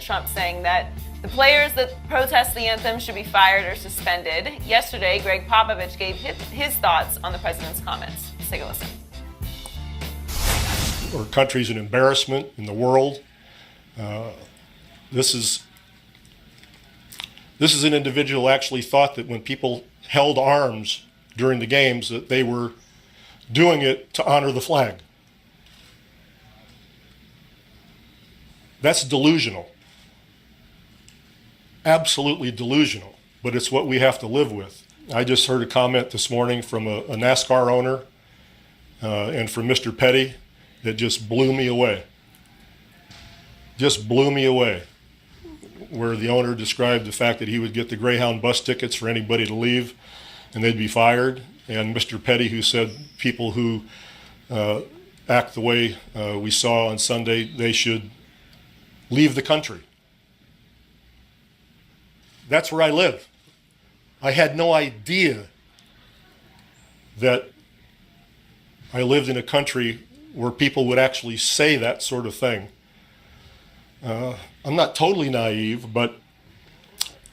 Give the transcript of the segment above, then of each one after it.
Trump saying that the players that protest the anthem should be fired or suspended. Yesterday, Gregg Popovich gave his thoughts on the president's comments. Let's take a listen. Our country's an embarrassment in the world. This is an individual who actually thought that when people held arms during the games that they were doing it to honor the flag. That's delusional. Absolutely delusional, but it's what we have to live with. I just heard a comment this morning from a NASCAR owner and from Mr. Petty that just blew me away. Just blew me away. Where the owner described the fact that he would get the Greyhound bus tickets for anybody to leave and they'd be fired. And Mr. Petty, who said people who act the way we saw on Sunday, they should leave the country. That's where I live. I had no idea that I lived in a country where people would actually say that sort of thing. I'm not totally naive, but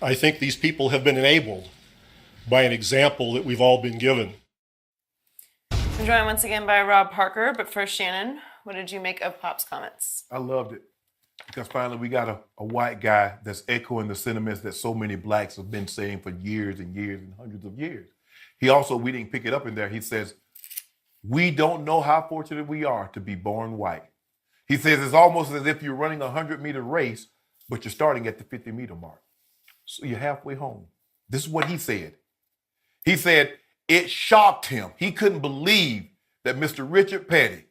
I think these people have been enabled by an example that we've all been given. I'm joined once again by Rob Parker, but first, Shannon, what did you make of Pop's comments? I loved it because finally we got a white guy that's echoing the sentiments that so many blacks have been saying for years and years and hundreds of years. He also, we didn't pick it up in there, he says, we don't know how fortunate we are to be born white. He says it's almost as if you're running a 100-meter race, but you're starting at the 50-meter mark. So you're halfway home. This is what he said. He said it shocked him. He couldn't believe that Mr. Richard Petty,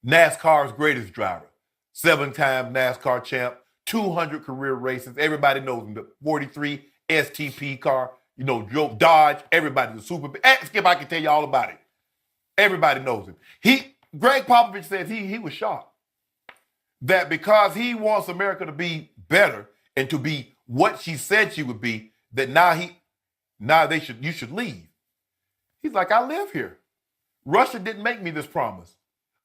NASCAR's greatest driver, 7-time NASCAR champ, 200 career races. Everybody knows him. The 43 STP car, drove Dodge. Everybody, the super. Skip, I can tell you all about it. Everybody knows him. Gregg Popovich says he was shocked that because he wants America to be better and to be what she said she would be, that you should leave. He's like, I live here. Russia didn't make me this promise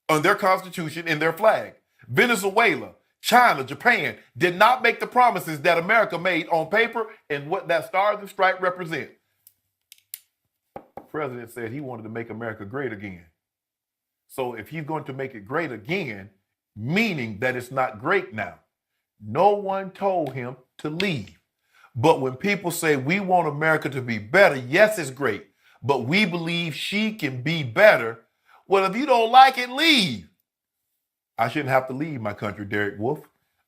on their constitution and their flag. Venezuela, China, Japan did not make the promises that America made on paper and what that Stars and Stripes represent. The president said he wanted to make America great again. So if he's going to make it great again, meaning that it's not great now, no one told him to leave. But when people say we want America to be better, yes, it's great, but we believe she can be better. Well, if you don't like it, leave. I shouldn't have to leave my country, Derek Wolf.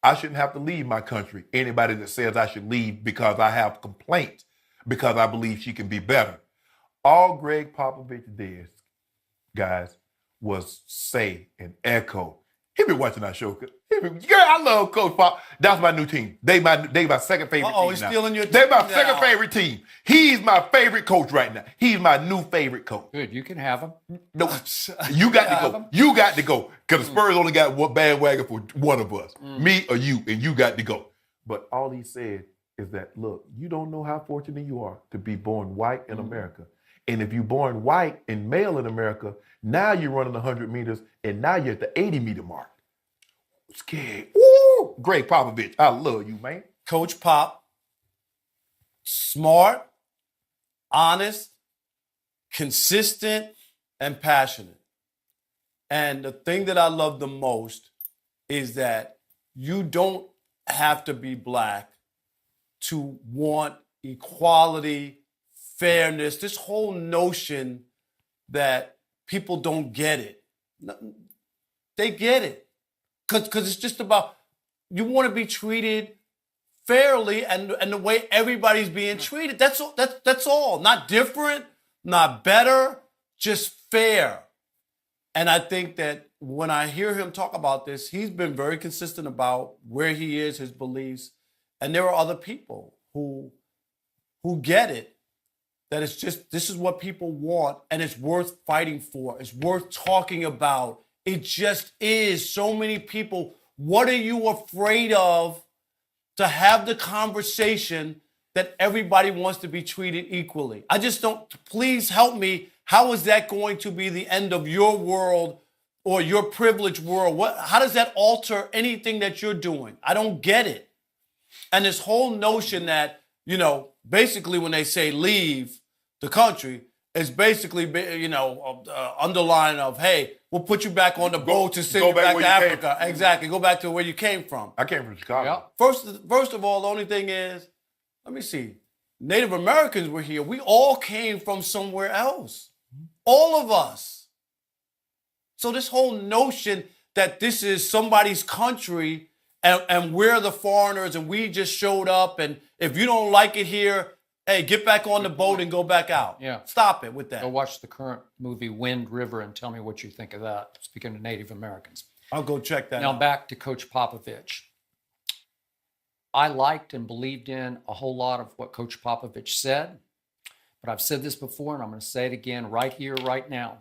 I shouldn't have to leave my country. Anybody that says I should leave because I have complaints, because I believe she can be better. All Gregg Popovich did, guys, was say and echo. He been watching our show. Girl, I love Coach Pop. That's my new team. They my second favorite team he's now. stealing your team. They my second favorite team. He's my favorite coach right now. He's my new favorite coach. Good, you can have him. No, you got to go. You got to go. Because the Spurs only got one bandwagon for one of us, me or you, and you got to go. But all he said is that, look, you don't know how fortunate you are to be born white in America. And if you're born white and male in America, now you're running 100 meters, and now you're at the 80-meter mark. Scared. Woo! Gregg Popovich, I love you, man. Coach Pop, smart, honest, consistent, and passionate. And the thing that I love the most is that you don't have to be black to want equality, fairness, this whole notion that people don't get it. They get it. Because it's just about, you want to be treated fairly and the way everybody's being treated. That's all. That's all. Not different, not better, just fair. And I think that when I hear him talk about this, he's been very consistent about where he is, his beliefs. And there are other people who get it. That it's just, this is what people want, and it's worth fighting for. It's worth talking about. It just is. So many people, what are you afraid of to have the conversation that everybody wants to be treated equally? I just don't, please help me. How is that going to be the end of your world or your privileged world? How does that alter anything that you're doing? I don't get it. And this whole notion that, basically when they say leave the country, it's basically, underlying of, hey, we'll put you back on the boat to send you back to Africa. Exactly. Go back to where you came from. I came from Chicago. Yeah. First of all, the only thing is, let me see. Native Americans were here. We all came from somewhere else. All of us. So this whole notion that this is somebody's country and we're the foreigners and we just showed up, and if you don't like it here, hey, get back on the boat and go back out. Yeah. Stop it with that. Go watch the current movie Wind River and tell me what you think of that, speaking of Native Americans. I'll go check that Now out. back to Coach Popovich. I liked and believed in a whole lot of what Coach Popovich said, but I've said this before and I'm going to say it again right here, right now.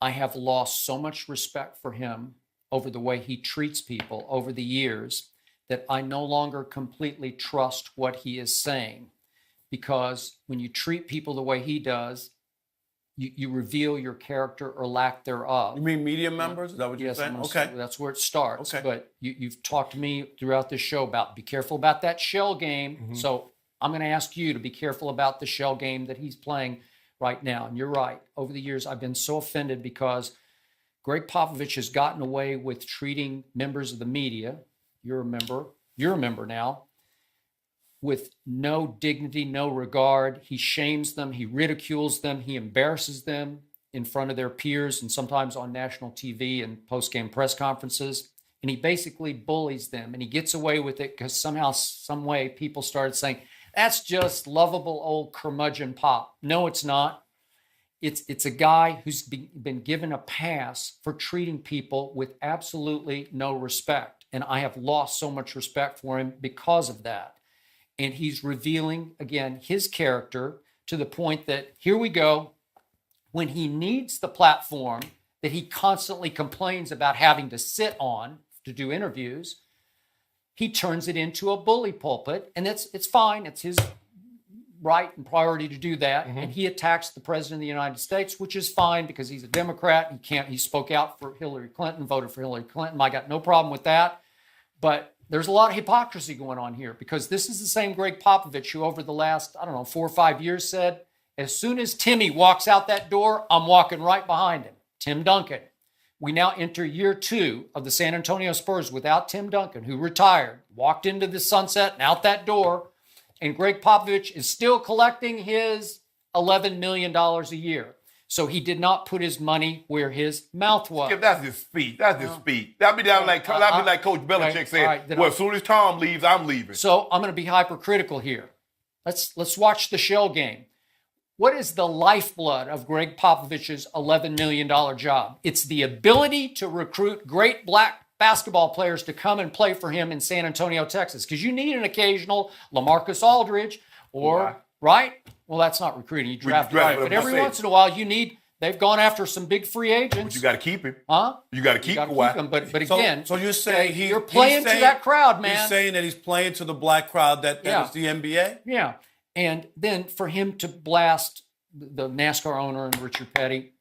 I have lost so much respect for him over the way he treats people over the years that I no longer completely trust what he is saying. Because when you treat people the way he does, you reveal your character or lack thereof. You mean media members? Is that what you're Yes, saying? okay. That's where it starts. Okay. But you've talked to me throughout this show about be careful about that shell game. Mm-hmm. So I'm going to ask you to be careful about the shell game that he's playing right now. And you're right. Over the years, I've been so offended because Gregg Popovich has gotten away with treating members of the media, you're a member now, with no dignity, no regard. He shames them, he ridicules them, he embarrasses them in front of their peers and sometimes on national TV and post-game press conferences. And he basically bullies them, and he gets away with it because somehow, some way, people started saying, that's just lovable old curmudgeon Pop. No, it's not. It's a guy who's been given a pass for treating people with absolutely no respect. And I have lost so much respect for him because of that. And he's revealing, again, his character to the point that, here we go, when he needs the platform that he constantly complains about having to sit on to do interviews, he turns it into a bully pulpit. And it's fine. It's his right and priority to do that. Mm-hmm. And he attacks the president of the United States, which is fine because he's a Democrat. He spoke out for Hillary Clinton, voted for Hillary Clinton. I got no problem with that. But there's a lot of hypocrisy going on here because this is the same Gregg Popovich who over the last, 4 or 5 years said, as soon as Timmy walks out that door, I'm walking right behind him. Tim Duncan. We now enter year 2 of the San Antonio Spurs without Tim Duncan, who retired, walked into the sunset and out that door. And Gregg Popovich is still collecting his $11 million a year. So he did not put his money where his mouth was. Skip, that's his speech. That's his speech. That'd be like Coach Belichick said. Right, well, as soon as Tom leaves, I'm leaving. So I'm going to be hypercritical here. Let's watch the shell game. What is the lifeblood of Gregg Popovich's $11 million job? It's the ability to recruit great black basketball players to come and play for him in San Antonio, Texas. Because you need an occasional LaMarcus Aldridge or, right? Well, that's not recruiting. You draft right. But every once in a while, they've gone after some big free agents. But you got to keep him. Huh? You got to keep him. But again, so you're saying you're playing to that crowd, man. He's saying that he's playing to the black crowd that is the NBA? Yeah. And then for him to blast the NASCAR owner and Richard Petty,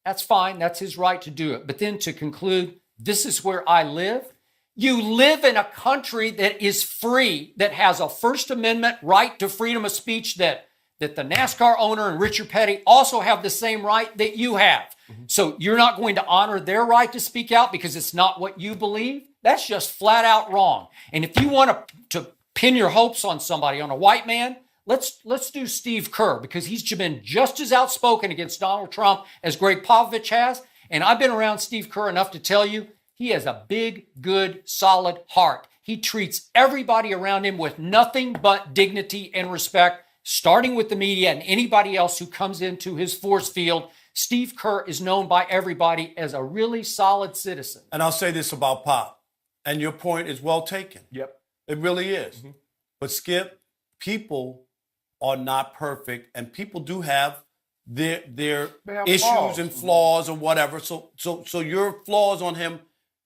that's fine. That's his right to do it. But then to conclude, this is where I live. You live in a country that is free, that has a First Amendment right to freedom of speech that the NASCAR owner and Richard Petty also have the same right that you have. Mm-hmm. So you're not going to honor their right to speak out because it's not what you believe? That's just flat out wrong. And if you want to pin your hopes on somebody, on a white man, let's do Steve Kerr because he's been just as outspoken against Donald Trump as Gregg Popovich has. And I've been around Steve Kerr enough to tell you he has a big, good, solid heart. He treats everybody around him with nothing but dignity and respect, starting with the media and anybody else who comes into his force field. Steve Kerr is known by everybody as a really solid citizen. And I'll say this about Pop, and your point is well taken. Yep. It really is. Mm-hmm. But Skip, people are not perfect, and people do have their issues flaws. and flaws or whatever. So your flaws on him.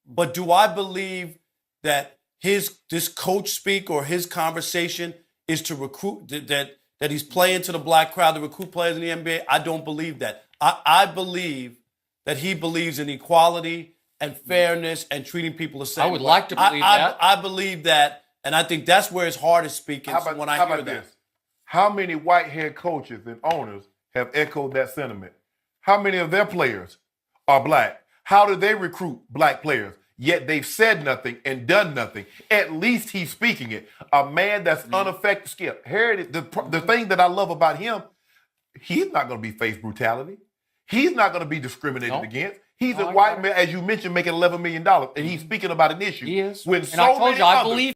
But do I believe that this coach speak or his conversation is to recruit that he's playing to the black crowd to recruit players in the NBA? I don't believe that. I believe that he believes in equality and fairness and treating people the same way. I would like to believe that. I believe that, And I think that's where it's hardest speaking when I hear that. this? How many white head coaches and owners have echoed that sentiment? How many of their players are black? How do they recruit black players? Yet they've said nothing and done nothing. At least he's speaking it. A man that's unaffected. Skip, here it is. The thing that I love about him, he's not going to be face brutality. He's not going to be discriminated against. He's a white man, as you mentioned, making $11 million, and he's speaking about an issue. He is. When And I told you, I believe